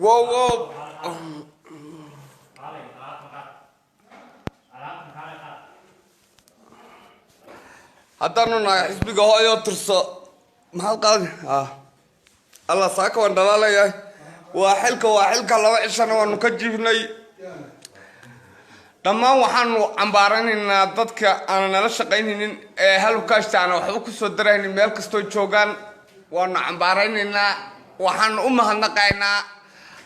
wow wow haddanu nahay xisbiga hooyo tirso maxaad qaadi allah saaka waan dhalaalayahay waa xilka laba cishana waanu ka jiifnay dhammaan waxaanu cambaaranaynaa dadka aan nala shaqaynaynin ee halkaasta aan waxba ku soo daraynin meel kastoo joogaan waanu cambaaraynaynaa waxaanu u mahadnaqaynaa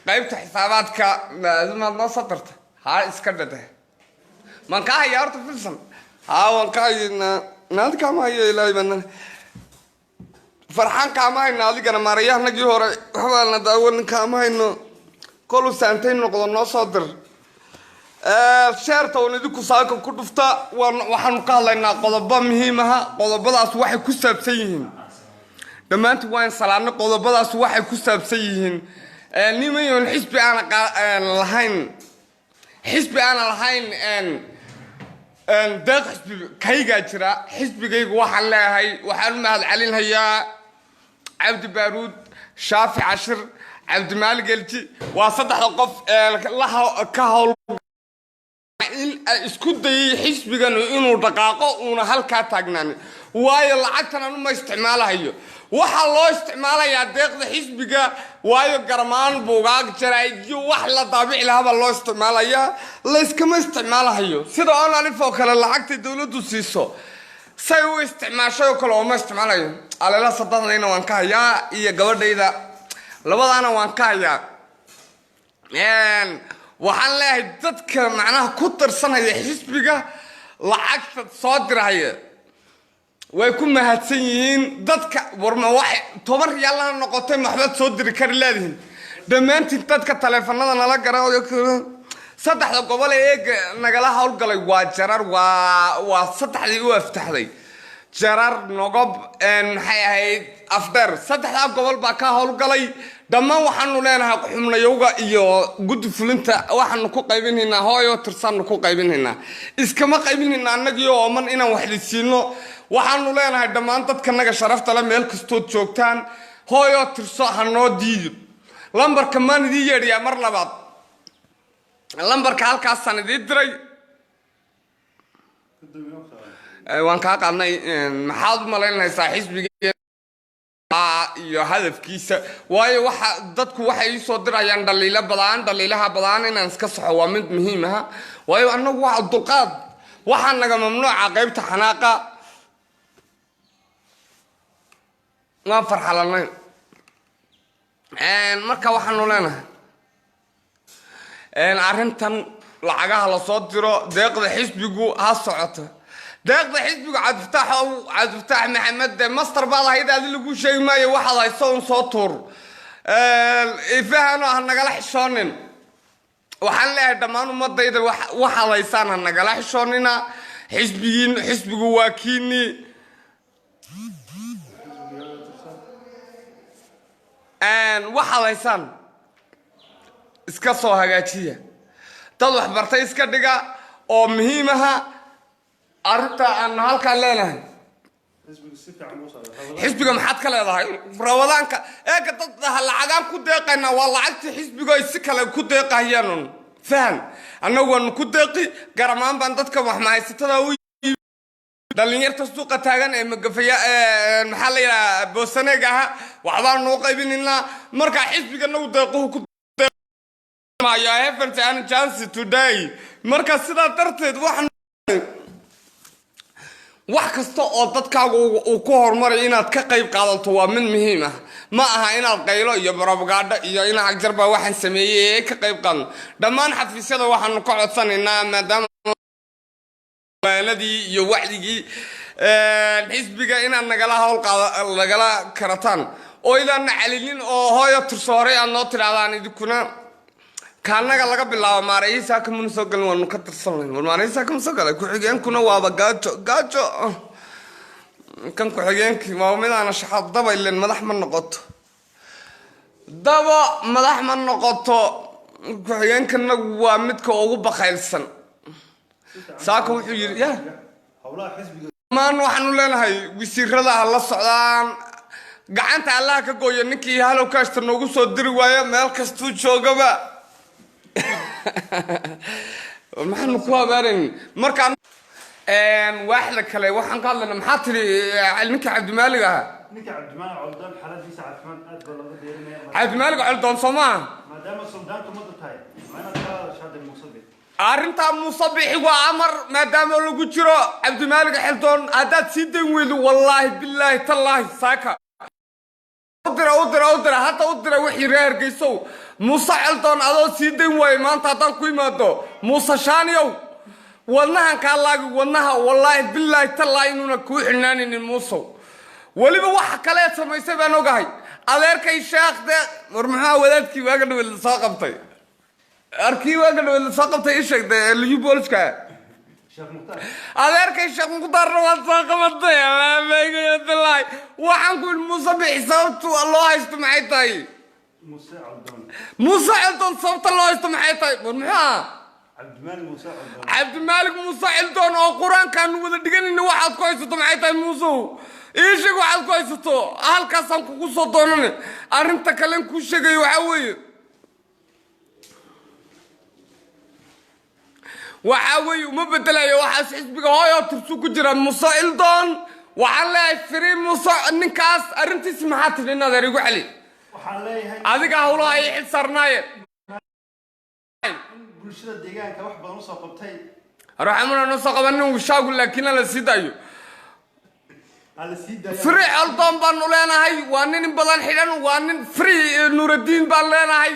qaybta xisaabaadka maad noo soo darta haa iska dhade man ka haya horta filsan haa waan ka haynaa naad kaama hayo ilaahay bana farxaan kaama hayno adigana maarayahanagii hore waxbaalna daawan kaama hayno kolu saantay noqdo noo soo dir sheerta wan idinku saaka ku dhufta waxaanu ka hadlaynaa qodobo muhiim aha qodobadaas waxay ku saabsan yihiin dhammaantii waan salaano qodobadaas waxay ku saabsan yihiin nimayoon xisbi aan lahayn deeq xisbi kaygaa jira xisbigaygu waxaan leeyahay waxaan u mahad celinhayaa cabdi baaruud shaafi cashir cabdimaalig elji waa saddexda qof ka howl in isku dayay xisbigan inuu dhaqaaqo uuna halkaa taagnaan waayo lacagtan anu ma isticmaalahayo waxaa loo isticmaalayaa deeqda xisbiga waayo garmaan buugaag jaraaidyo wax la daabici lahabaa loo isticmaalayaa layskama isticmaalahayo sida on alif oo kale lacagtay dowladdu siiso say u isticmaashay oo kale ooma isticmaalayo aleela sadadayna waan ka hayaa iyo gabadhayda labadaana waan ka hayaa waxaan leeyahay dadka macnaha ku tirsanaya xisbiga lacagta soo dirahaya way ku mahadsan yihiin dadka warma wax 10 riyaal la noqotay maxbad soo diri kar leedihin dhammaantiin dadka taleefanada nala garaayo saddexda gobol ee nagala hawlgalay waa jarar waa saddexdii u aftaxday jarar nogob maxay ahayd afdheer saddexda gobol baa ka hawlgalay dhammaan waxaanu leenahay xubnayowga iyo guddi fulinta waxaanu ku qaybinaynaa hooyo tirsan ku qaybinaynaa iskama qaybinaynaa annagii oo man inaan wax dhisiino waxaanu leenahay dhammaan dadka naga sharafta la meel kastoo joogtaan hooyo tirso hanoo diido lambarka maan idii yeedhiyaa mar labaad lambarka halkaasaan idii diray waan kaa qaadnay maxaad u malaynaysaa xisbiga iyo hadafkiisa waayo waxa dadku waxay soo dirayaan dhaliilaha badan inaan iska saxo waa mid muhiim ah waayo annagu waa dulqaad waxaan naga mamnuuca qaybta xanaaqa ma farxalanay marka waxaanu leenahay arrintan lacagaha la soo diro deeqda xisbigu ha socoto deeqda xisbigu cabdifataax maxamed master baad ahayd aadi lagu sheegi maayo waxaad hayso un soo tuur ifahano ha nagala xishoonin waxaan leeyahay dhammaan ummadayda waxaad haysaan ha nagala xishoonina xisbigu waa kiini waxaad haysaan iska soo hagaajiya dad waxbartay iska dhiga oo muhiim aha arrinta aan halkaan leenahay xisbiga maxaad ka leedahay rawadaanka eega dad lacagaan ku deeqayna waa lacagtii xisbiga ay si kale ku deeqahayaan faham annagu waanu ku deeqi garamaan baan dadka waxmahaysatada u dhalinyarta suuqa taagan ee magafaya maxaa la yidhaha boosaneega aha waxbaanu u qaybinaynaa markaa xisbiga nagu deequhu ku deeqmaayo heavens and chance today marka sidaa darteed wax kasta oo dadkaagu uu ku horumaray inaad ka qayb qaadato waa mid muhiim ah ma aha inaad qaylo iyo barabagaadho iyo inaad agjarba waxaan sameeyey ka qayb qaadno dhammaan xafiisyada waxaanu ka codsanaynaa maadaama waanadii iyo wacdigii xisbiga inaad nagala karataan oo idaana calilin oo hooyo tirso horey aad noo tidhahdaan idinkuna kaanaga laga bilaabo maaraysa kama soo galin waanu ka tirsanay maaraysa kama soo galay ku-xigeenkuna waaba gaajo kan ku-xigeenkii waa midaana shaxaad daba ileen madax ma noqoto ku-xigeenkana waa midka ugu baqaylsan saaka wuxuu yidhi maan waxaanu leenahay wasiirada ha la socdaan gacanta allah ka gooyo ninkii halow kaashta noogu soo diri waayo meel kastuu joogaba maxaan ku habaarin markaan waaxda kale waxaan ka hadlaynaa maxaa tiri ninka cabdimaalig ah ninka cabdimaalig coldoon xaaladiisa caafimaad aad baa laga deerinaya cabdimaalig coldoon soomaa maadaama suldaanka muddo tahay maana kaa shaaday muusabix arrintaa muusabixi waa amar maadaama lagu jiro cabdimaalig xildoon haddaad sii dayn weydo wallaahi billaahi tallaahi saaka udira hadda udira wixii reer Hargeysow muuse xildoon adoo sii dayn waayo maanta haddaan ku imaado muuse shaaniyow wadnahan kaa laagi wadnaha wallaahi billaahi tallaahi inuuna kuu xidhnaaninin muusow weliba waxa kale samaysay baan ogahay adeerkay sheekhde war maxaa wadaadkii waaga dhawed la soo qabtay arkii waaga dhawed la soo qabtay ii sheegtay liyu booliska adeerkay sheekh mukhtaarna waad soo qabatay billaahi waxaan ku yidhi muuse bixi sababtu loo haysto maxay tahay muuse xildoon sababta loo haysto maxay tahay war maxaa cabdimaalig muuse xildoon oo qur-aankaanu wada dhiganayna waxaad ku haysato maxay tahay muusow ii sheeg waxaad ku haysato halkaasaan kugu soo doonane arrinta kalen kuu sheegayo waxaa weeye uma bedelayo waxaas xisbiga hooyo tursu ku jira muuse xildoon waxaan leeyahay firi muuse ninkaas arrintiisi maxaa tidhi in adeer igu celi adiga hawlaha ii xil saarnaaye bulshada deegaanka wax badan usoo qabtay raxamuna noo soo qabanin wishaagu laakiin la sii daayo firi xildoon baanu leenahay waa nin badan xidhan waa nin firi nuuraddiin baan leenahay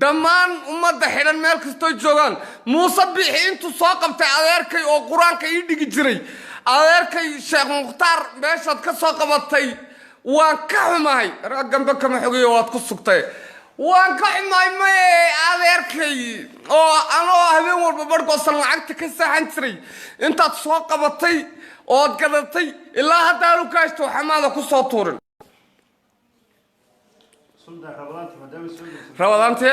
dhammaan ummadda xidhan meel kastoo joogaan muuse bixi intuu soo qabtay adeerkay oo qur-aanka ii dhigi jiray adeerkay sheekh mukhtaar meeshaad ka soo qabatay waan ka xumahay ragganba kama xogeeyo waad ku sugtay waan ka xumahay maye adeerkay oo anoo habeen walba barhgoosan lacagta ka saaxan jiray intaad soo qabatay ood gadatay ilaa hadda aanu kaashto xamaada ku soo tuurin rabadaanti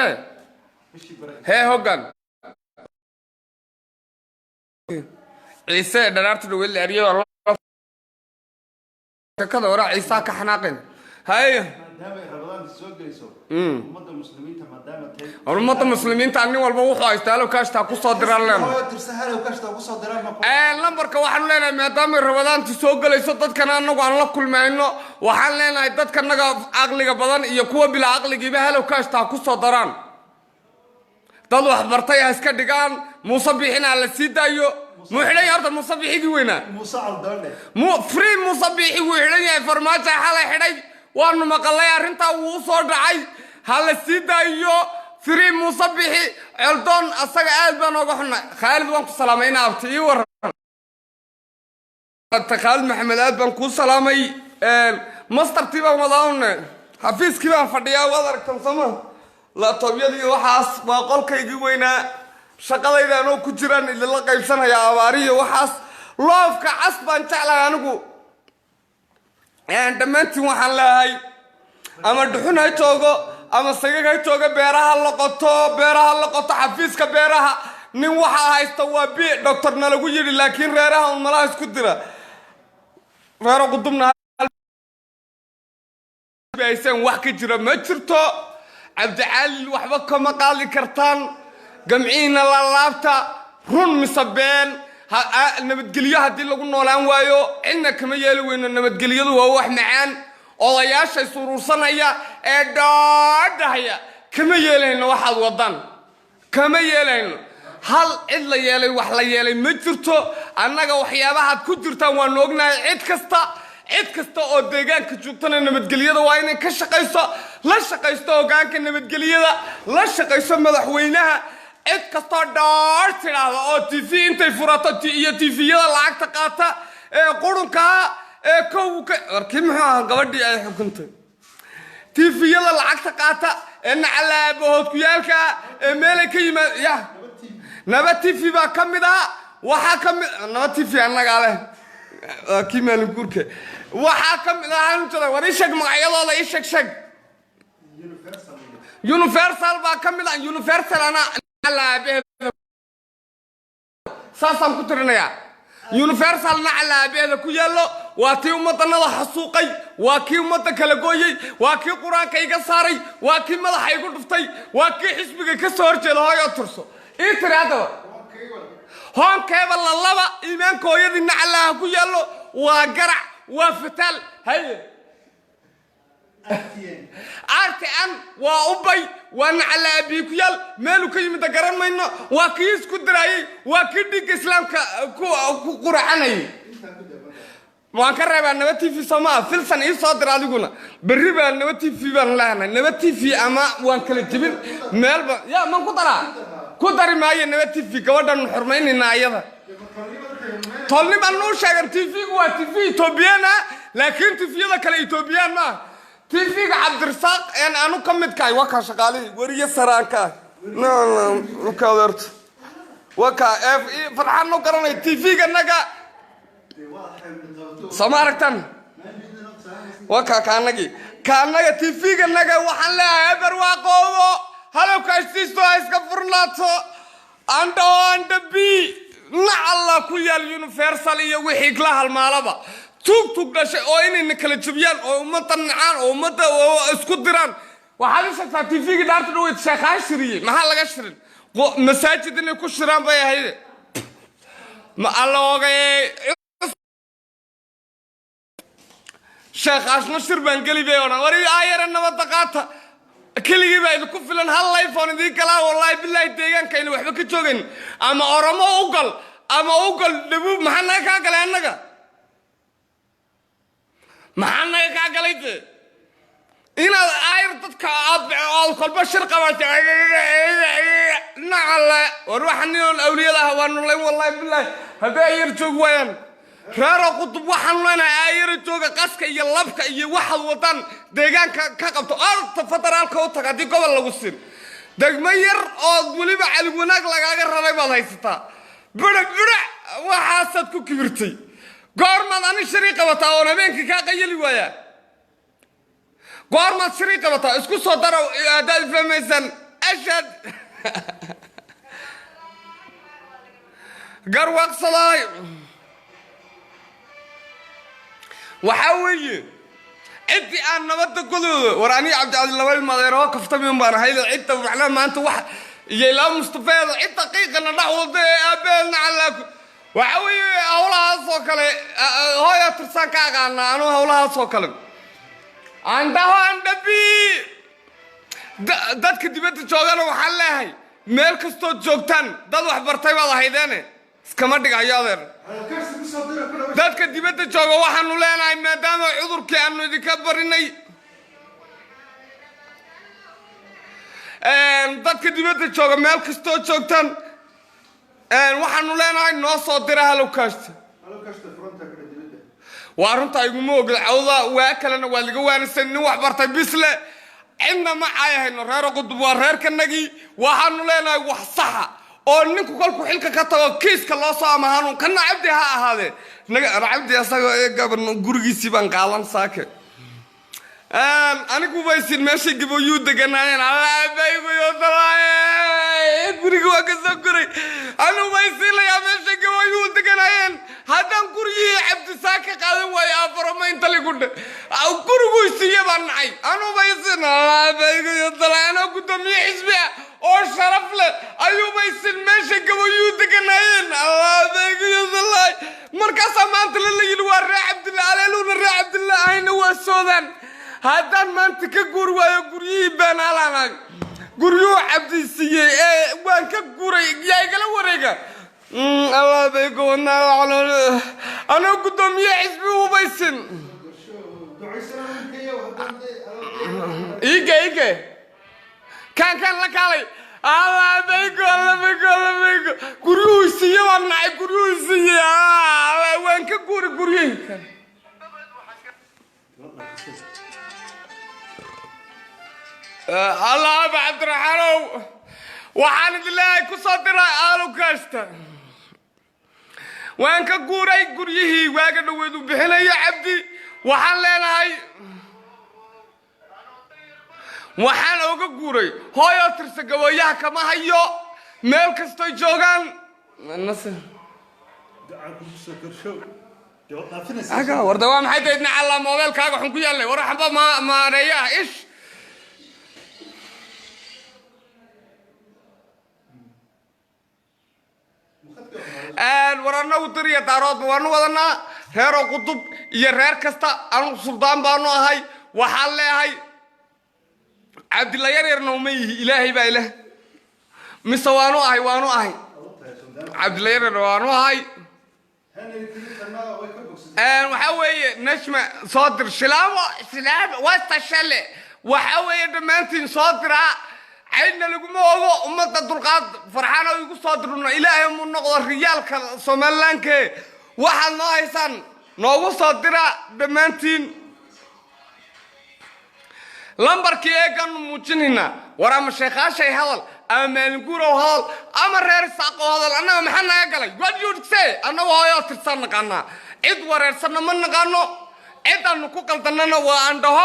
hee hoggan ciise dharaarta dhawel ariyo kada wara ciisa ka xanaaqin hay ummadda muslimiinta nin walba wuxuu haystaa halow kaashtaa ku soo diraan lambarka waxaanu leenahay maadaamay rabadaanti soo gelayso dadkana anagu aan la kulmayno waxaan leenahay dadkanaga caqliga badan iyo kuwa bilaa caqligiiba halow kaashtaa ku soo daraan dad wax bartay ha iska dhigaan muuse bixina la sii daayo muu xidhan yahay horta muuse bixigii weynaa free muuse bixi wuu xidhan yahay farmaajo xalay xidhay waanu maqalay arrintaa wuu soo dhacay ha la sii daayo free muuse bixi xildoon asaga aad baan ooga xunnay khaalid waan ku salaamay ina abti ii waran khaalid maxamed aad baan kuu salaamay mastartii baan wadaawne xafiiskii baan fadhiyaa waad aragtan sama laabtoobyadii waxaas waa qolkaygii weynaa shaqadayda anoo ku jiraan idinla qaybsanaya abaariyo waxaas loofka cas baan jeclahay anigu dhammaantiin waxaan leeyahay ama dhuxun ha joogo ama sagag ha joogo beeraha la qoto xafiiska beeraha nin waxaa haysta waa bi doctorna lagu yidhi laakiin reeraha un malaha isku dira reero qudubna aysan wax ka jira ma jirto cabdicaalil waxba kama qaadi kartaan gamciina la laabta run mise been nabadgelyo haddii lagu noolaan waayo cidna kama yeeli weyno nabadgelyadu waa wax macaan odayaasha isuruursanaya ee dhaadhahaya kama yeelayno waxaad wadaan kama yeelayno hal cid la yeelay wax la yeelay ma jirto annaga waxyaabahaad ku jirtaan waanu ognahay cid kasta oo deegaanka joogtana nabadgelyada waa inay ka shaqayso la shaqaysto hoggaanka nabadgelyada la shaqayso madaxweynaha cid kastoo dhaar tidhaahda oo tv intay furato iyo tviyada lacagta qaata ee qurunkaa ee kowka warkii muxuu ahaa gabadhii ay xukuntay tviyada lacagta qaata ee nacalaabahood ku yaalka ee meelay ka yimaad ya naba tv baa ka mid ah waxaa ka mid naba tv annagaa leh kii maalin guurka waxaa ka mid ah war ii sheeg magacyadooda ii sheeg universal baa ka mid ah universal ana saasaan ku tirinayaa universal nacala abeeda ku yaalo waa tii ummadannada xasuuqay waa kii ummadda kala gooyey waa kii qur-aanka iga saaray waa kii madaxa igu dhuftay waa kii xisbiga ka soo horjeeda hooyo turso ii tiri haddaba hoonkeeba lalaba iimaanka hooyadii nacalaha ku yaalo waa garac waa fataal haye RTN waa ubay waa nacala abi ku yaal meel ka yimid garan mayno waa kii isku diraayay waa kii dhiigga islaamka ku quracanay waan ka reebaa nabad TV Soomaa filsan ii soo diray adiguna berri baa nabad TV baan lahaynay nabad TV ama waan kala jibin meelba ya man ku dari maayo nabad TV gabadhan xurmaynina ayada tolni baan noo sheegan TV waa TV Ethiopian laakiin TV-yada kale Ethiopian ma TV-ga Cabdirsaaq aan aanu ka mid kahay waa ka shaqaalay wariye saraanka no ka warto waa ka farxan no garanay TV-ga naga Samaartan waa ka kaanagi TV-ga naga waxaan leeyahay barwaaqoobo halka istiisto iska furnaato anda bi na Allah ku yaal universal iyo wixii kala halmaalaba tug dhashay oo inay kala jabiyaan oo ummadda nacaan oo ummadda isku diraan waxaad isagtaa TV-ga daarta dhaweyd sheekhaa shiriyey maxaa laga shirin masaajid inay ku shiraan bay ahayd ma allogay sheekhaasna shir baan geli bay oran wari aayara nabadda qaata keligii baa idinku filan hal iPhone idin kala wallahi billahi deegaanka inay waxba ka joogin ama oramo ugal dhabu maxaa naga ka galay annaga maxana ka galayde inaad ayr dadka aad qalba shir qabatay nacala war waxaan awliyada waan nolay wallahi billahi hada ayr joog wayan reero qutub waxaan leenahay ayr jooga qaska iyo labka iyo waxa wadan deegaanka ka qabto arta federaalka u taga di gobol lagu siin degmo yar oo waliba cali wanaag lagaaga rabay baad haysataa bura waxaasad ku kibirtay goormaad ani shariiq qabataa oo habeenkii ka qayli waaya goormaad shariiq qabataa isku soo daro aadaad fahmaysan ashad garwaqsaday waxa weeye ciddi aan nabadda gudoodo war ani cabdi lawal madeero kaftami baan hayda cidda macna maanta wax yeelaa mustafaada cid daqiiqana dhaxwada aabelna calaaku waxa weeye hawlahaas oo kale hooyo tirsan ka aqaana anu hawlahaas oo kale anda bi dadka dibadda joogana waxaan leeyahay meel kastoo joogtaan dad wax bartay baad ahaydeen iskama dhigayo adeer dadka dibadda jooga waxaanu leenahay maadaama cudurkii aanu idinka barinay dadka dibadda jooga meel kastoo joogtaan waxaanu leenahay noo soo dira halowkaasta waa runta iguma ogol cawda waa kalena waa laga waanisan nin wax bartay bisle cidna ma caayahayno reer qudub waa reerkanagii waxaanu leenahay wax saxa oo ninku kolku xilka ka tago kiiska loo soo amahaanu kana cabdi ha ahaadee naga cabdi asagoo gaban gurigiisii baan qaalan saake anigu baysin meesha gaboyuu deganaayeen alaabayguyo dalaaye guriga waa ka soo guray anigu baysiinlayaa meesha gaboyuu deganaayeen haddaan gurigii cabdi saaka qaadan waayo afaramaynta ligudhe guriguu siiye baan nacay anigu baysin alaabayguyo dalaaye anoo guddoomiye xisbi ah oo sharaf leh ayuu baysin meesha gaboyuu deganaayeen alaabayguyo dalaaye markaasaa maanta la yidhi waa ree cabdillah aleeluuna ree cabdillah ahayna waa soodaan haddaan maanta ka guuri waayo guryihii beenaalaan guryuhu cabdi siiyey waan ka guuray yaa igala wareega allah bay goonaa anoo guddoomiye xisbi hubaysin ige kan la kaalay allah bay go guryuhu siiyey waan nacay guryuhu siiyey waan ka guuri guryihii الله عبد الرحمن وحان الله كصدر آلو كاشتا وان كقوري قريه واقع نويدو بحنا يا عبدي وحان لنا هاي وحان اوغا قوري هاي اترسا قوياه كما هايو ميل كستو جوغان الناس aga warda waa maxay deedna alla mobilkaaga xun ku yaalay war xamba ma reeyaa ish warana u diriya daarood waanu wadanaa reer qudub iyo reer kasta aan suldaan baanu ahay waxaan leeyahay Cabdilla yareerna uma yihi ilaahay baa ilaah mise waanu ahay Cabdilla yareer waanu ahay waxa weeye nashma soo dir shilaabo wasta shale waxa weeye dhamaantiin soo diraa عيدنا لقوم هو أمة الدرقات فرحانة ويقول صادرنا إلهي من نقطة رجال كسومالانك واحد نايسان نوو صادرة بمانتين لمبر كي كان موجنينا ورا مشيخا شيء هذا أما نقوله هذا أما رير ساقو هذا أنا محنا يقولي what you say أنا وهاي ترسلنا كنا إد ورسلنا من نقانو إذا نكوكل تننا وعنده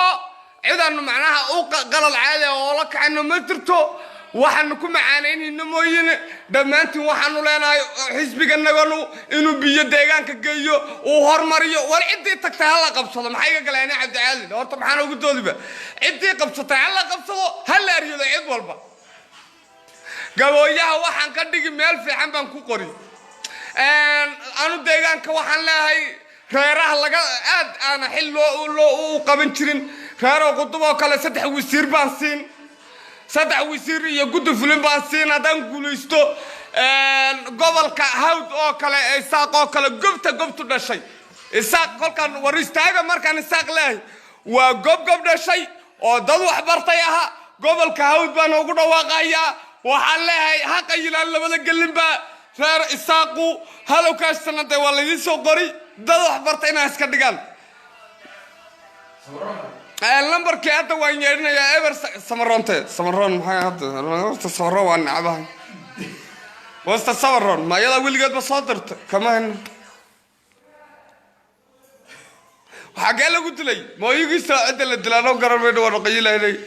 إذا إنه معناها قال العادة ولك عنه مترته وحنكون معانين إنه موين دمانتي وحنو لنا حسب جنبنا إنه بيدعان كجيو وهرمريو والعدة تكتهلا قبصة ما حاجة قال أنا عبد العزيز هو طبعا أنا قلت له عدة قبصة تعلق قبصة هلا أريد عيد والبا قالوا إياه وحن كدي مال في عم بنكوكري أنا دعان كوحن لا هي خيره لقى أنا حلو وقبنترين خيره قطبه كلا سدح ويسير بانسين سدح ويسير يقود فيلم بانسين هذا نقوليستو قبل كهود أو كلا إساق أو كلا قبت ده شيء إساق كل كان وريستاجا مر كان إساق له وقب ده شيء وضلوا حبرتيها قبل كهود بانو قد واقعيا وحلها هقيل الله بدك قلبا خير إساقو هلو كاش سنة ولا يسوق قري ضلوا حبرتينا إسكندقان اللمبر كأنت وين يرنا يا إبر سمرون هاي هذا سمرون وأنا عبها سمرون ما يلا ويل قد بصادرت كمان وحاجة له قلت لي ما يجي ساعد اللي دلنا وقرر بينه ونقيله لي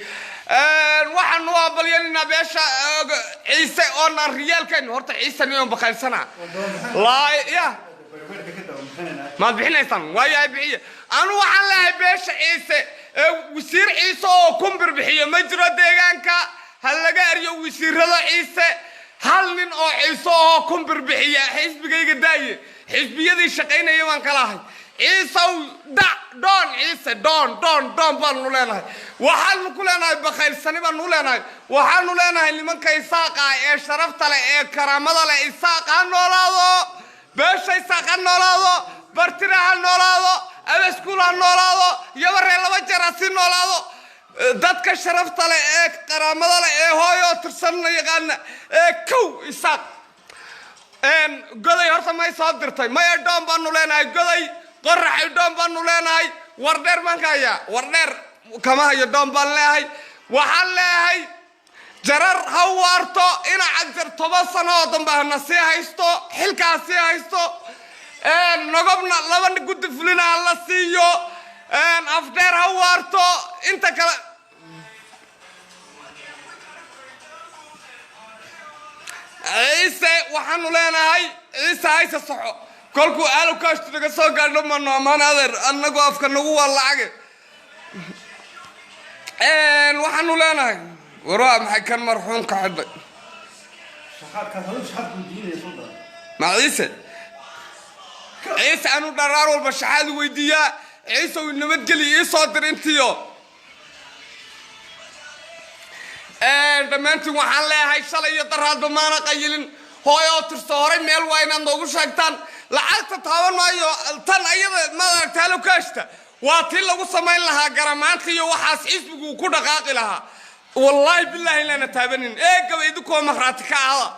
واحد نواب بليان نبيش عيسى أنا ريال كان هرت عيسى اليوم بخير سنة لا يا ما بحنا يسان ويا بحية أنا وحلا بيش عيسى وسير عيسى كمبر بحية مجرى ديجانك هلا جاريو وسير هذا عيسى هل من عيسى كمبر بحية حزب جاي قداية حزب يدي شقينا يوان كلاهي عيسى دون عيسى دون بنولنا وحال نقولنا بخير سنة بنولنا وحال نقولنا اللي من كيساقة شرفت له كرامة له إساقة نولادو بيش إساقة نولادو برتنا نولادو أبسكول نولادو يبرر لوجه راسين نولادو دتك شرفت له كرامة له هايو ترسلنا يغنى كو إساق قضي هرتا ما يصادرتي ما يدوم بنولنا قضي قرح يدوم بنولنا وردر من كايا وردر كما يدوم بنولنا وحال هاي جرر هوارتو إنا عجر طبصنا ودنبه النسيها يستو حلقا سيها يستو نقبنا لبن قد فلنا على سيو أفدر هوارتو انت كلا عيسى وحنو لنا هاي عيسى صحو كلكو قالوا كاشتو تقصو قالوا من نعمان هذا أنكو أفكنوا والله عقل وحنو لنا هاي وراء محي كان مرحوم كعبي مع عيسى أنا درار والبشحاد ويديا عيسى والنمت قلي يصادر انتيو دمانتي وحان لها هاي شالي يدرار بمانا قيلين هايو ترسوري ميل وين اندوغو شاكتان لعالتا تاوان مايو تان ايضا ما تالو كاشتا واتين لغو سمين لها قرامانتي وحاس اسمكو كو دقاقي لها والله بالله إلا نتابنين قبل يدكوا مخراتك هذا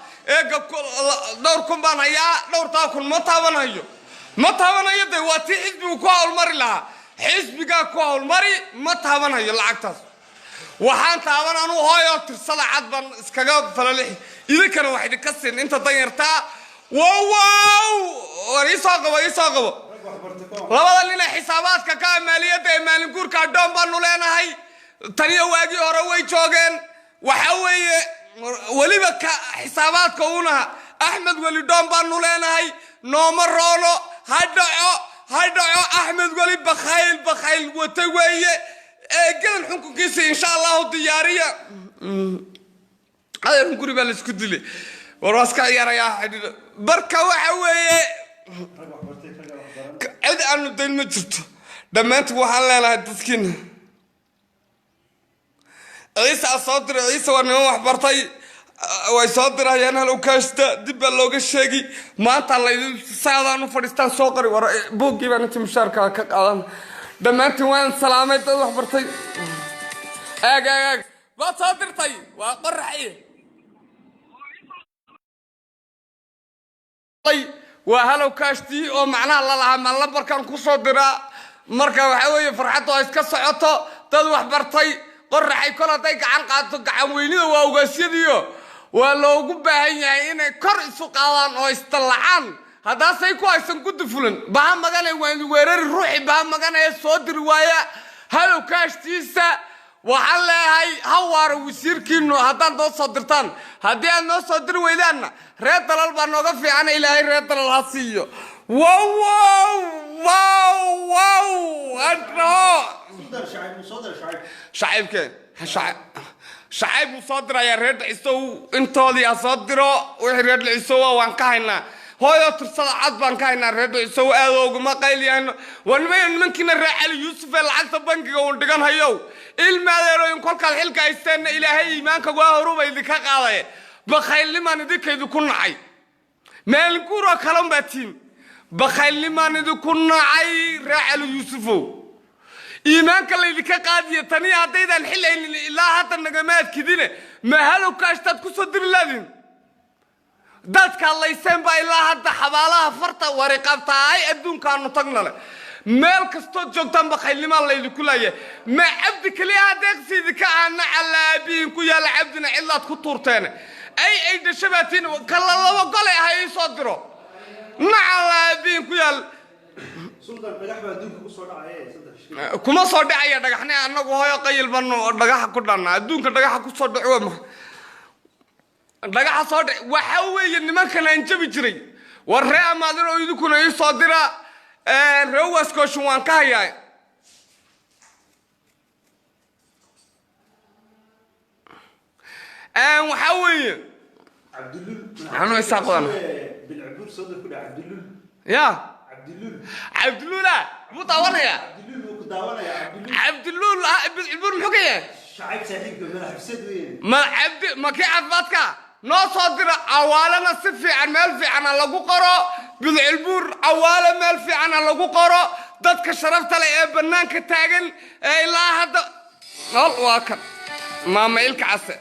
دوركم بان هيا دور تاكل ما تابن هيو ده واتي حزبي كوا المري لها حزبي كوا المري ما تابن هيو العكتاس وحان تابن أنا هاي ترسل عذبا اسكاجا فلالي إذا كان واحد يكسر أنت طيرتا واو وريساقوا لبدا لنا حسابات كا مالية ده مالين كور كادم بانو لنا هاي تانية واجي هروي جوجن وحوي ولي بك حسابات كونها أحمد ولي دام بانو لنا هاي نوما رونو هدعو أحمد ولي بخيل وتويه قلن حنكو كيسي إن شاء الله ديارية هذا نقولي بالسكود لي وراسكا يا حديد بركة وحوية عد أنو دين مجرد دمانت وحالا لها تسكين عيسى صادر عيسى وانا وحبرتي ويصادر هيانا لو كاشتا دب اللوغ الشيقي ما انت الله ساعدانو فريستان سوقري ورا بوكي بانتي مشاركة كاقادان دمانت وان سلامات وحبرتي ااق ما صادرتي وقرحي وهلو كاشتي او معناها الله ما لبركان كسو ديرا marka waxa weeye farxadu ay iska socoto dad wax bartay qorraxay kala day gacan qaato gacan weynida waa ugaasiyadiyo waa loogu baahan yahay inay kor isu qaadaan oo istalacaan hadaasay ku aysan ku dufulan baa maganay waan weerari ruuxi baa maganay soo dir waaya halow kaashtiisa waxaan leeyahay hawaar wasiirkiinu haddaan doo soo dirtaan haddii aad noo soo dir weydaanna reer dalal baa nooga fiican ilaahay reer dalal ha siiyo واو أنتو شعيب مصادرة يا ريد عيسو انتو دي أصادرة وحريد عيسو وانكاينا هاي ترسل عضبان كاينا ريد عيسو اذوغ ما قايليان وانمين منكين الرعال يوسف العالة بانكي وندقان هايو الماديرو ينكول كالحلقة يستينا إلهي إيمانك وهروبا يدكا قاضي بخيل لما نديك يدكون عاي مالكورو كلام باتين بخيل لما ندكون عاي رعال يوسفو إيمانك اللي ذكا قاضية تانية عديدا الحلة إلا حتى النقامات كدينة ما هلو كاشتات كسودر اللذين دادك الله يسنبا إلا حتى حبالها فرطة ورقابتها أي أدون كانوا تقنالة مالك استوت جوكتان بخيل لما الله يذكو لايه ما عبدك ليها ديقسي ذكا عنا على أبينكو يا لعبدنا إلا تكتورتين أي دشباتين وكالله الله وقالي هاي يصدروا على أبينكو يا سلطان دغخ adduunka ku soo dhacay kuma soo dhacay dhagaxna anagu hooyo qayl bano dhagaxa ku dhana adduunka dhagaxa ku soo dhaco ma dhagaxa soo dhac waxa weeye nimankan aan jabi jiray war ree amaadin oo idinku ay soo dira reewas ko shuwan ka hayay waxa weeye Abdulul anu isaaqodan bil abur soo ku dhac Abdulul ya عبد اللول مطاونيا عبد اللول البر محكيه شعيب سعيد كمان حفسد وين ما عبد ما كي عفاتك نو صدر اوالنا سفي عن مال في عنا لغو قرو بالعلبور اولا مال في عنا لغو قرو ددك شرفت لي بنانك تاغن الا هدا قال واكن ماما يلك عسى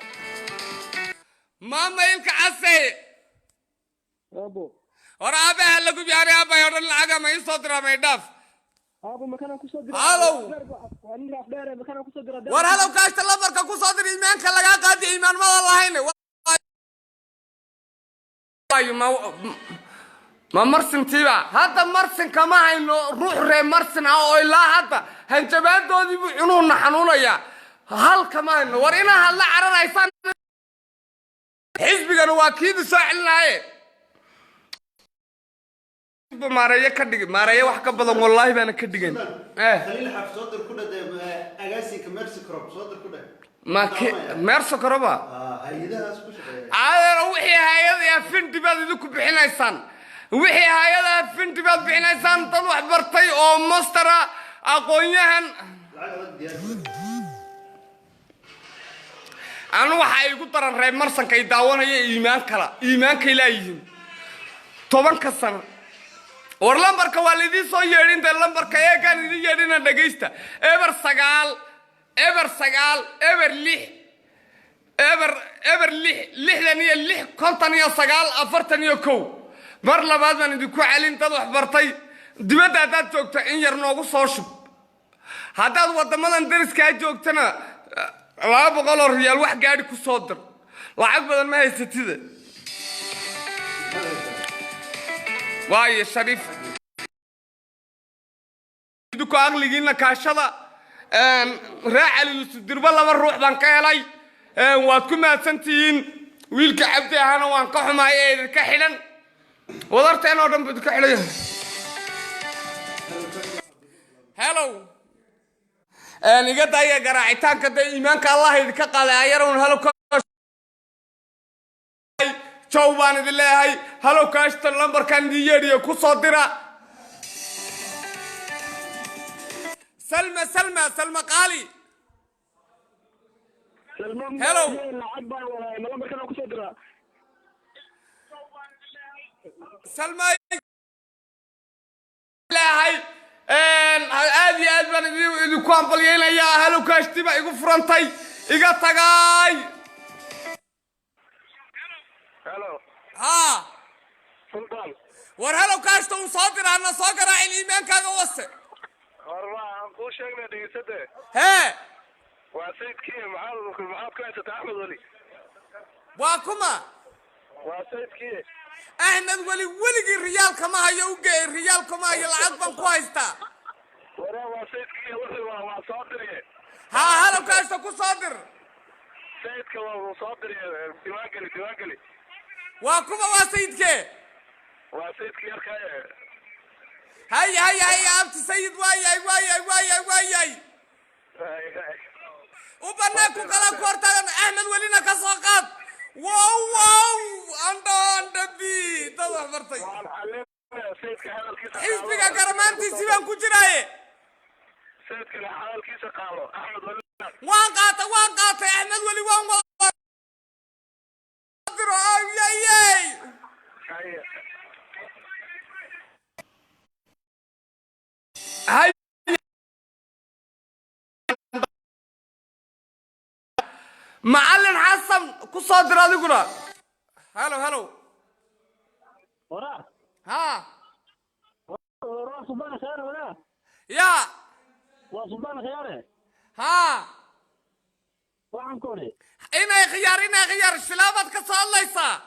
ابو ورابه هلا كو بياري ابا يودن لاغا ما يصدر ما يداف ابو مكان كو صدر هالو وان راح داير مكان كو صدر war halow kaashta lambarka ku soo dir iimaanka laga qaadi iimaan ma lahayn ma marsin tiba hadda marsin kama hayno ruux ree marsin ah oo ilaa hadda hanjabaadoodii buu inuu xanuunaya hal kama hayno war ina hal cararaysan xisbigana waa kiidi soo celinaaye ماريا كدغ ماريا wax ka badan wallahi baan ka dhigan خليل حف صدر كده اغاسي كمرس كروب صدر كده ما مرس كروبا هيدها اسكو شقه عاد وحي هيدا فين دباد idinku bixinaysan wixii hayada fin dibad bixinaysan dad wax bartay oo mastera aqoonyahan anu waxa ay ku daran reer marsanka ay daawanaya iimaanka ilaahiin 10 ka sano war lambarka waa lidii soo yeedhin de lambarka eegan idin yeedhina dhageysta eber 9 eber 9 eber 6 eber 6 59 mar labaad baan idinku celin dad wax bartay dibadda hadaad joogto in yar noogu soo shub haddaad wadamadan dariska joogtana 200 riyaal wax gaadhi ku soo dir lacag badan ma haysatida واي شريف دوكو اغلينا كاشدا راعل يسدربا لبا روح بان كهلاي واد كما سنتين ويلك عبدي انا وان كخماي ka xilan wadarteen oo dhan buu ka xidhayaa. Hello iga daaya garaacitaanka dee iimaanka allah idinka qaaday ayaroon halo jow baan idin leeyahay halo kaashta lambarkan idin yeedhiyo ku soo dira salma qaali hello salma leeyahay aad iyo aad baan idinku ambalyeynaya halo kaashti baa igu furantay iga tagay Hello. ها Sultan. ورهلو كاشتو وصادر أنا صاقر عين إيمان كذا وصل والله عم كل شيء ندي سده. ها واسيد كيه معاك كويس تعمل ولي. واكما واسيد كيه. أحمد ولي الريال كما هيوجي الريال كما هي العقبة كويستا. ورا واسيد كيه ولا صادر. ها هلو كاشتو كصادر. سيد كوا صادر دواقلي. واكما واسيد كيه. واسيد كيه كيه. هيا أنت سيد واي وبناكو كلام كورتان أحمد ولينا كساقات واو أنت بي تضح برتي حزبك كرمانتي سيبان كجراي سيد كلا حال كيس قالو أحمد ولي وان قاطع أحمد ولي وان هاي معلن حسن كصادر هذا يقول هلو ورا ها ورا سلطان خيار ولا يا وسلطان خيار ها وعن كوري إنا خيار شلابات كصاليسا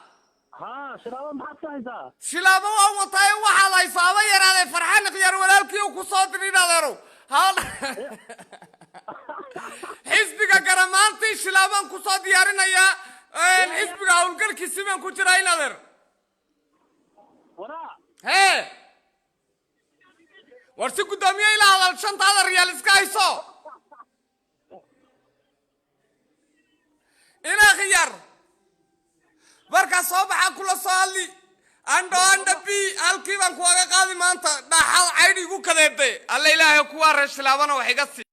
ها شرابة محطة هيدا شلابة وطاي وحلا يصابة يرى فرحان خيار ولا الكيو كصادرين هذا هذا حزبك كرمانتي شلابان كصاد يارنا يا حزبك هونكر كسيمان كجراين هذا ورا هي ورسي قدامي إلى هذا الشنط هذا الريال سكايسو إنا خيار بركة صباح كل صالي عند بي الكيبان كواجا قاضي ما أنت ده حال عيدي يقول كذا ده الله إله يكوار الشلابان وحجسي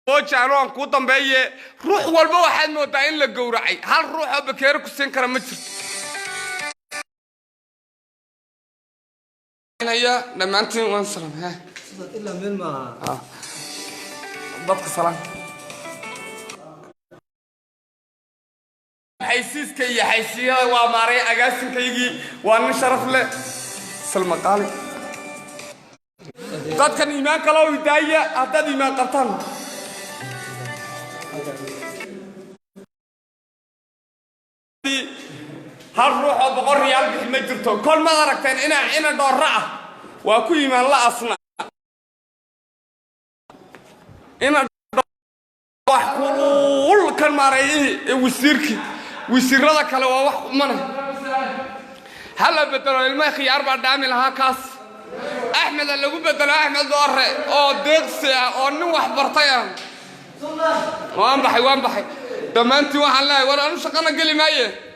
وجعلون كوتم بيه روح والبو واحد موتين للجورعي هل روح بكيرك السنكر متر هيا لما أنت وانسلم ها إلا من ما ضبط سلام حيسيس كي حيسيها وماري أجاسن كيجي وأنا شرف له سلم قالي قد كان إيمان كلاو يدايا أتى إيمان قطن هالروح بقول ريال بحمجرته كل ما ركتين إنا دورعة وأكو إيمان لا أصنع إنا وحكول كان ماري وسير هذا كلا وح منه هلا بدلوا الماء خيار بعد عامل هاكاس أحمد اللي هو بدل أحمد دور أو دقسة أو نوح برطيان وان بحي دمانتي وحلا ولا أنا شقنا قلي مايه